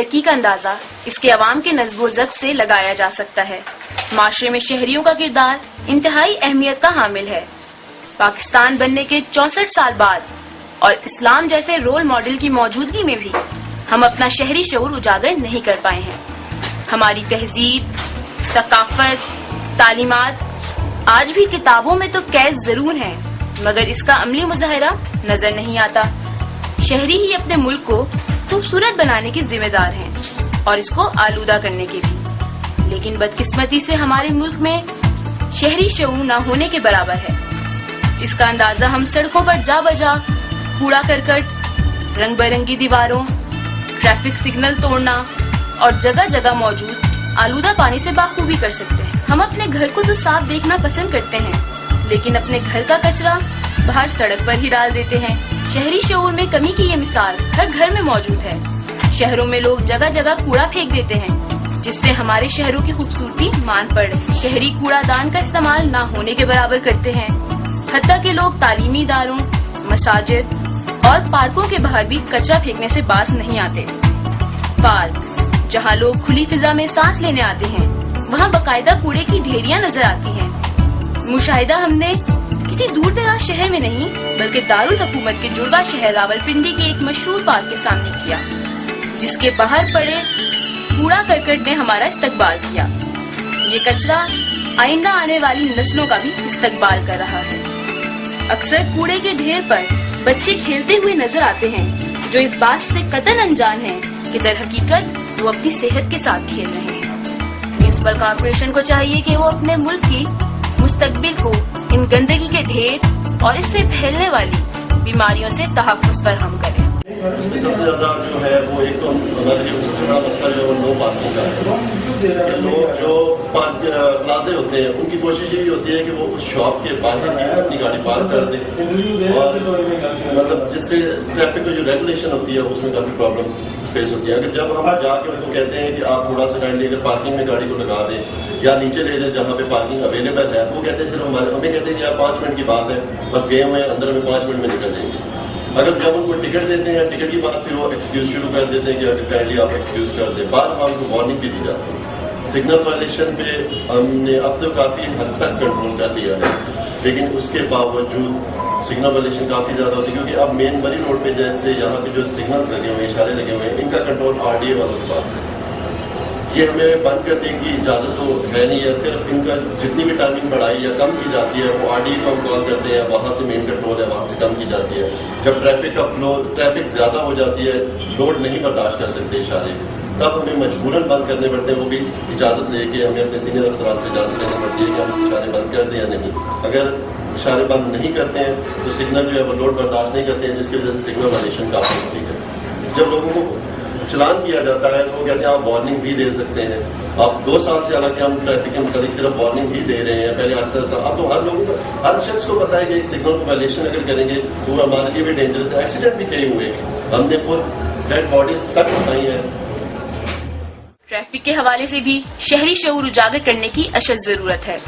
ترقی کا اندازہ اس کے عوام کے نصب و ضبط سے لگایا جا سکتا ہے۔ معاشرے میں شہریوں کا کردار انتہائی اہمیت کا حامل ہے۔ پاکستان بننے کے 64 سال بعد اور اسلام جیسے رول ماڈل کی موجودگی میں بھی ہم اپنا شہری شعور اجاگر نہیں کر پائے ہیں۔ ہماری تہذیب، ثقافت، تعلیمات آج بھی کتابوں میں تو قید ضرور ہیں، مگر اس کا عملی مظاہرہ نظر نہیں آتا۔ شہری ہی اپنے ملک کو خوبصورت بنانے کے ذمہ دار ہیں اور اس کو آلودہ کرنے کے بھی، لیکن بدقسمتی سے ہمارے ملک میں شہری شعور نہ ہونے کے برابر ہے۔ اس کا اندازہ ہم سڑکوں پر جا بجا کوڑا کرکٹ، رنگ برنگی دیواروں، ٹریفک سگنل توڑنا اور جگہ جگہ موجود آلودہ پانی سے بخوبی کر سکتے ہیں۔ ہم اپنے گھر کو تو صاف دیکھنا پسند کرتے ہیں، لیکن اپنے گھر کا کچرا باہر سڑک پر ہی ڈال دیتے ہیں۔ شہری شعور میں کمی کی یہ مثال ہر گھر میں موجود ہے۔ شہروں میں لوگ جگہ جگہ کوڑا پھینک دیتے ہیں، جس سے ہمارے شہروں کی خوبصورتی مان پڑ رہی ہے۔ شہری کوڑا دان کا استعمال نہ ہونے کے برابر کرتے ہیں، حتیٰ کہ لوگ تعلیمی اداروں، مساجد اور پارکوں کے باہر بھی کچرا پھینکنے سے باز نہیں آتے۔ پارک جہاں لوگ کھلی فضا میں سانس لینے آتے ہیں، وہاں باقاعدہ کوڑے کی ڈھیریاں نظر آتی ہیں۔ مشاہدہ ہم نے کسی دور دراز شہر میں نہیں بلکہ دارالحکومت کے جڑواں شہر راولپنڈی کے ایک مشہور پارک کے سامنے کیا، جس کے باہر پڑے کوڑا کرکٹ نے ہمارا استقبال کیا۔ یہ کچرا آئندہ آنے والی نسلوں کا بھی استقبال کر رہا ہے۔ اکثر کوڑے کے ڈھیر پر بچے کھیلتے ہوئے نظر آتے ہیں، جو اس بات سے قطعاً انجان ہیں کہ در حقیقت وہ اپنی صحت کے ساتھ کھیل رہے ہیں۔ میونسپل کارپوریشن کو چاہیے کہ وہ اپنے ملک کی مستقبل کو ان گندگی کے ڈھیر اور اس سے پھیلنے والی بیماریوں سے تحفظ فراہم کرے۔ اس میں سب سے زیادہ جو ہے وہ ایک تو ہمارے لیے سب سے بڑا مسئلہ جو ہے وہ نو پارکنگ کا ہے۔ لوگ جو پلازے ہوتے ہیں ان کی کوشش یہی ہوتی ہے کہ وہ اس شاپ کے باہر ہی اپنی گاڑی پارک کر دیں، اور مطلب جس سے ٹریفک کی جو ریگولیشن ہوتی ہے اس میں کافی پرابلم فیس ہوتی ہے۔ اگر جب ہم جا کے ان کو کہتے ہیں کہ آپ تھوڑا سا کائنڈلی اگر پارکنگ میں گاڑی کو لگا دیں یا نیچے لے جائیں جہاں پہ پارکنگ اویلیبل ہے، تو وہ کہتے ہیں صرف ہمیں کہتے ہیں کہ آپ 5 منٹ کی بات ہے، بس گئے ہوئے اندر میں 5 منٹ میں نکل جائیں گے۔ اگر جب ان کو ٹکٹ دیتے ہیں، ٹکٹ کی بات پھر وہ ایکسکیوز شروع کر دیتے ہیں کہ اگر کائنڈلی آپ ایکسکیوز کر دیں، بعد میں ان کو وارننگ بھی دی جاتی ہے۔ سگنل وائلیشن پہ ہم نے اب تو کافی حد تک کنٹرول کر لیا ہے، لیکن اس کے باوجود سگنل وائلیشن کافی زیادہ ہوتی ہے، کیونکہ اب مین مری روڈ پہ جیسے یہاں پہ جو سگنلز لگے ہوئے ہیں، اشارے لگے ہوئے ہیں، ان کا کنٹرول RDA والوں کے پاس ہے۔ یہ ہمیں بند کرنے کی اجازت تو ہے نہیں ہے، صرف ان کا جتنی بھی ٹائمنگ بڑھائی یا کم کی جاتی ہے وہ RDA کو ہم کال کرتے ہیں، وہاں سے مین کنٹرول ہے، وہاں سے کم کی جاتی ہے۔ جب ٹریفک کا فلو ٹریفک زیادہ ہو جاتی ہے، لوڈ نہیں برداشت کر سکتے اشارے، تب ہمیں مجبوراً بند کرنے پڑتے ہیں، وہ بھی اجازت لے کے ہمیں اپنے سینئر افسران سے اجازت لینا پڑتی ہے کہ ہم اشارے بند کر دیں یا نہیں۔ اگر اشارے بند نہیں کرتے ہیں تو سگنل جو ہے وہ لوڈ برداشت نہیں کرتے ہیں، جس کی وجہ سے سگنل وائلیشن کافی ہوتی ہے۔ جب لوگوں کو چلان کیا جاتا ہے تو وہ کہتے ہیں آپ وارننگ بھی دے سکتے ہیں۔ آپ 2 سال سے حالانکہ ہم ٹریفک کے متعلق صرف وارننگ ہی دے رہے ہیں، پہلے آہستہ آہستہ اب تو ہر لوگوں کو، ہر شخص کو پتا ہے کہ ایک سگنل کو وائلیشن اگر کریں گے تو وہ ہمارے لیے بھی ڈینجرس ہے۔ ایکسیڈنٹ بھی کئی ہوئے، ہم نے خود ڈیڈ باڈیز تک اٹھائی ہیں۔ ٹریفک کے حوالے سے بھی شہری شعور اجاگر کرنے کی اشد ضرورت ہے۔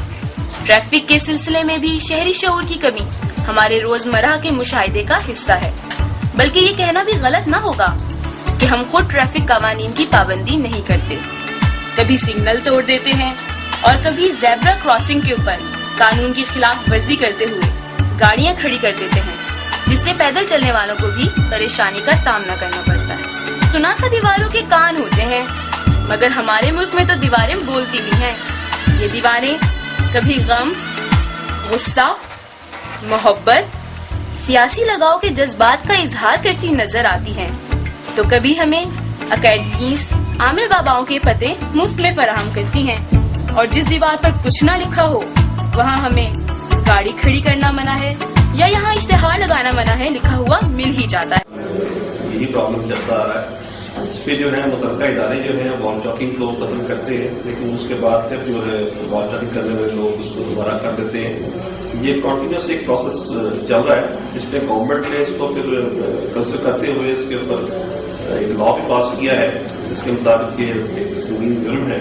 ٹریفک کے سلسلے میں بھی شہری شعور کی کمی ہمارے روزمرہ کے مشاہدے کا حصہ ہے، بلکہ یہ کہنا بھی غلط نہ ہوگا کہ ہم خود ٹریفک قوانین کی پابندی نہیں کرتے۔ کبھی سگنل توڑ دیتے ہیں اور کبھی زیبرا کراسنگ کے اوپر قانون کی خلاف ورزی کرتے ہوئے گاڑیاں کھڑی کر دیتے ہیں، جس سے پیدل چلنے والوں کو بھی پریشانی کا سامنا کرنا پڑتا ہے۔ سنا تھا دیواروں کے کان ہوتے ہیں، مگر ہمارے ملک میں تو دیواریں بولتی بھی ہیں۔ یہ دیواریں کبھی غم، غصہ، محبت، سیاسی لگاؤ کے جذبات کا اظہار کرتی نظر آتی ہیں، تو کبھی ہمیں اکیڈمیز، عامل باباؤں کے پتے مفت میں فراہم کرتی ہیں، اور جس دیوار پر کچھ نہ لکھا ہو وہاں ہمیں گاڑی کھڑی کرنا منع ہے یا یہاں اشتہار لگانا منع ہے لکھا ہوا مل ہی جاتا ہے۔ یہی پرابلم چلتا آ رہا ہے۔ اس پہ جو ہے متعلقہ ادارے جو ہیں وال چاکنگ کو ختم کرتے ہیں، لیکن اس کے بعد پھر جو ہے وال چاکنگ کرنے والے لوگ اس کو دوبارہ کر دیتے ہیں۔ یہ کنٹینیوس ایک پروسیس چل رہا ہے، جس پہ گورنمنٹ نے اس کو پھر کنسیڈر کرتے ہوئے اس کے اوپر ایک لا بھی پاس کیا ہے، جس کے مطابق یہ ایک سنگین جرم ہے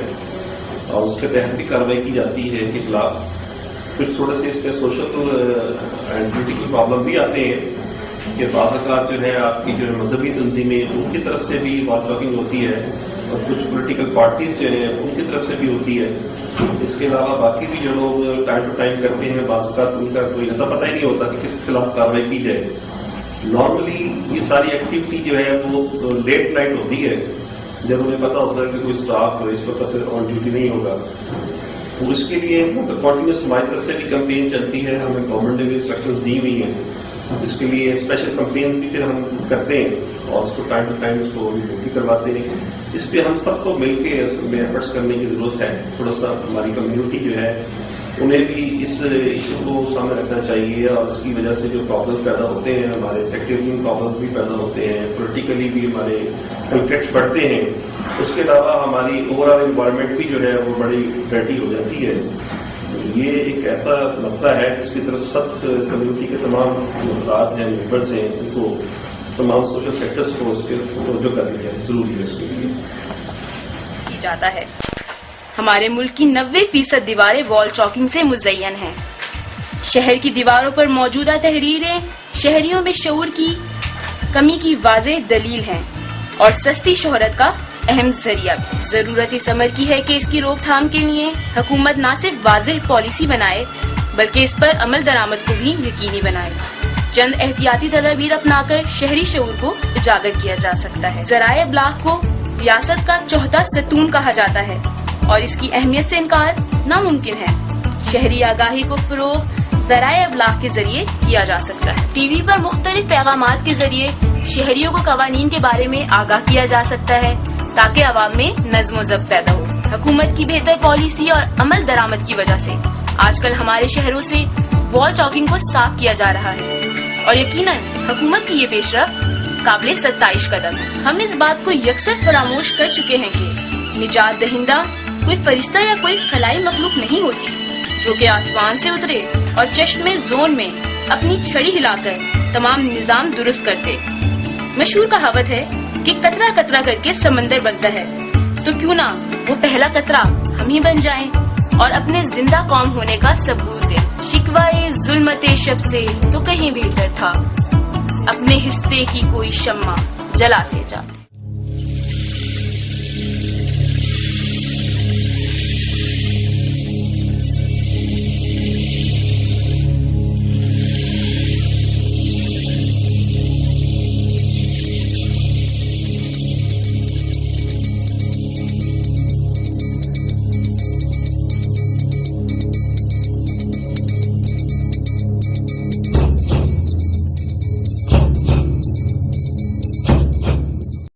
اور اس کے تحت بھی کارروائی کی جاتی ہے کے خلاف۔ کچھ تھوڑے سے اس پہ سوشل اینڈ ڈیوٹی کی پرابلم بھی آتے ہیں، کہ بعض اوقات جو ہے آپ کی جو مذہبی تنظیمیں ان کی طرف سے بھی وال چاکنگ ہوتی ہے اور کچھ پولیٹیکل پارٹیز جو ہیں ان کی طرف سے بھی ہوتی ہے. اس کے علاوہ باقی بھی جو لوگ ٹائم ٹو ٹائم کرتے ہیں بعض اوقات ان کا کوئی ایسا پتہ ہی نہیں ہوتا کہ کس کے خلاف کاروائی کی جائے. نارملی یہ ساری ایکٹیویٹی جو ہے وہ لیٹ نائٹ ہوتی ہے جب انہیں پتا ہوتا ہے کہ کوئی اسٹاف اس وقت آن ڈیوٹی نہیں ہوگا. اور اس کے لیے کنٹینیوس ہماری طرف سے بھی کمپین چلتی ہے. ہمیں گورنمنٹ نے بھی انسٹرکشن دی ہوئی ہیں. اس کے لیے اسپیشل کمپین بھی پھر ہم کرتے ہیں اور اس کو ٹائم ٹو ٹائم اس کو ڈیوٹی کرواتے ہیں. اس پہ ہم سب کو مل کے اس میں ایفرٹس کرنے کی ضرورت ہے. تھوڑا سا ہماری کمیونٹی جو ہے انہیں بھی اس ایشو کو سامنے رکھنا چاہیے اور اس کی وجہ سے جو پرابلم پیدا ہوتے ہیں ہمارے سیکٹریل پرابلم بھی پیدا ہوتے ہیں, پولیٹیکلی بھی ہمارے کنفلکٹس بڑھتے ہیں. اس کے علاوہ ہماری اوور آل انوائرمنٹ بھی جو ہے وہ بڑی ڈرٹی ہو جاتی ہے. یہ ایک ایسا مسئلہ ہے جس کی طرف سب کمیونٹی کے تمام جو افراد ہیں ممبرس ہیں ان کو تمام سوشل سیکٹرز کو اس کے توجہ کرنی ہے, ضروری ہے اس کے لیے کی جاتا ہے. ہمارے ملک کی 90% دیواریں وال چاکنگ سے مزین ہیں. شہر کی دیواروں پر موجودہ تحریریں شہریوں میں شعور کی کمی کی واضح دلیل ہیں اور سستی شہرت کا اہم ذریعہ بھی. ضرورت اس امر کی ہے کہ اس کی روک تھام کے لیے حکومت نہ صرف واضح پالیسی بنائے بلکہ اس پر عمل درآمد کو بھی یقینی بنائے. چند احتیاطی تدابیر اپنا کر شہری شعور کو اجاگر کیا جا سکتا ہے. ذرائع ابلاغ کو ریاست کا چوتھا ستون کہا جاتا ہے اور اس کی اہمیت سے انکار ناممکن ہے. شہری آگاہی کو فروغ ذرائع ابلاغ کے ذریعے کیا جا سکتا ہے. ٹی وی پر مختلف پیغامات کے ذریعے شہریوں کو قوانین کے بارے میں آگاہ کیا جا سکتا ہے تاکہ عوام میں نظم و ضبط پیدا ہو. حکومت کی بہتر پالیسی اور عمل درآمد کی وجہ سے آج کل ہمارے شہروں سے وال چاکنگ کو صاف کیا جا رہا ہے اور یقیناً حکومت کی یہ پیش رفت قابل ستائش قدم ہے. ہم اس بات کو یکسر فراموش کر چکے ہیں کہ نجات دہندہ کوئی فرشتہ یا کوئی خلائی مخلوق نہیں ہوتی جو کہ آسمان سے اترے اور چشم زون میں اپنی چھڑی ہلا کر تمام نظام درست کرتے. مشہور کہاوت ہے کہ قطرہ قطرہ کر کے سمندر بنتا ہے, تو کیوں نہ وہ پہلا قطرہ ہم ہی بن جائیں اور اپنے زندہ قوم ہونے کا ثبوت دیں. شکوائے ظلمت شب سے تو کہیں بہتر تھا اپنے حصے کی کوئی شمع جلاتے جاتے.